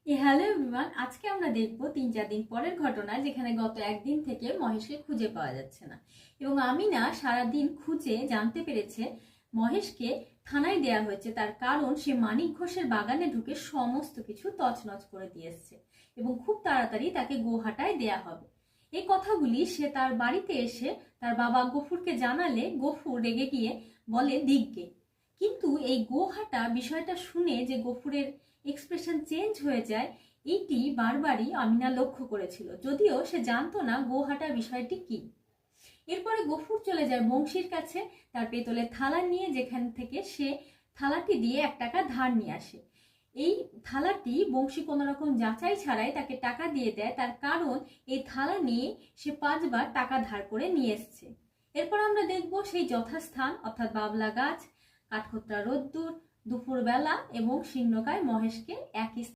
Hello everyone, আজকে আমরা দেখব 3-4 দিন পরের ঘটনা, যেখানে গত একদিন থেকে মহেশকে খুঁজে পাওয়া যাচ্ছে না। এবং আমিনা সারাদিন খুঁজে জানতে পেরেছে মহেশকে থানায় দেয়া হয়েছে, তার কারণ সে মানিক ঘোষের বাগানে ঢুকে সমস্ত কিছু তছনছ করে দিয়ে এসছে এবং খুব তাড়াতাড়ি তাকে গোহাটায় দেয়া হবে। এই কথাগুলি সে তার বাড়িতে এসে তার বাবা গফুরকে জানালে গফুর রেগে গিয়ে বলে দিগ্গে। কিন্তু এই গোহাটা বিষয়টা শুনে যে গফুরের এক্সপ্রেশন চেঞ্জ হয়ে যায়, এইটি বারবারই আমিনা লক্ষ্য করেছিল, যদিও সে জানতো না গোহাটা বিষয়টি কি। এরপরে গফুর চলে যায় বংশীর কাছে তার পেতলের থালা নিয়ে, যেখান থেকে সে থালাটি দিয়ে 1 টাকা ধার নিয়ে আসে। এই থালাটি বংশী কোনো রকম যাচাই ছাড়াই তাকে টাকা দিয়ে দেয়, তার কারণ এই থালা নিয়ে সে 5 বার টাকা ধার করে নিয়ে এসছে। এরপর আমরা দেখব সেই যথাস্থান অর্থাৎ বাবলা গাছ, কাঠখোট্টা রোদ্দুর, দুপুরবেলা এবং শীর্ণকায় মহেশকে একই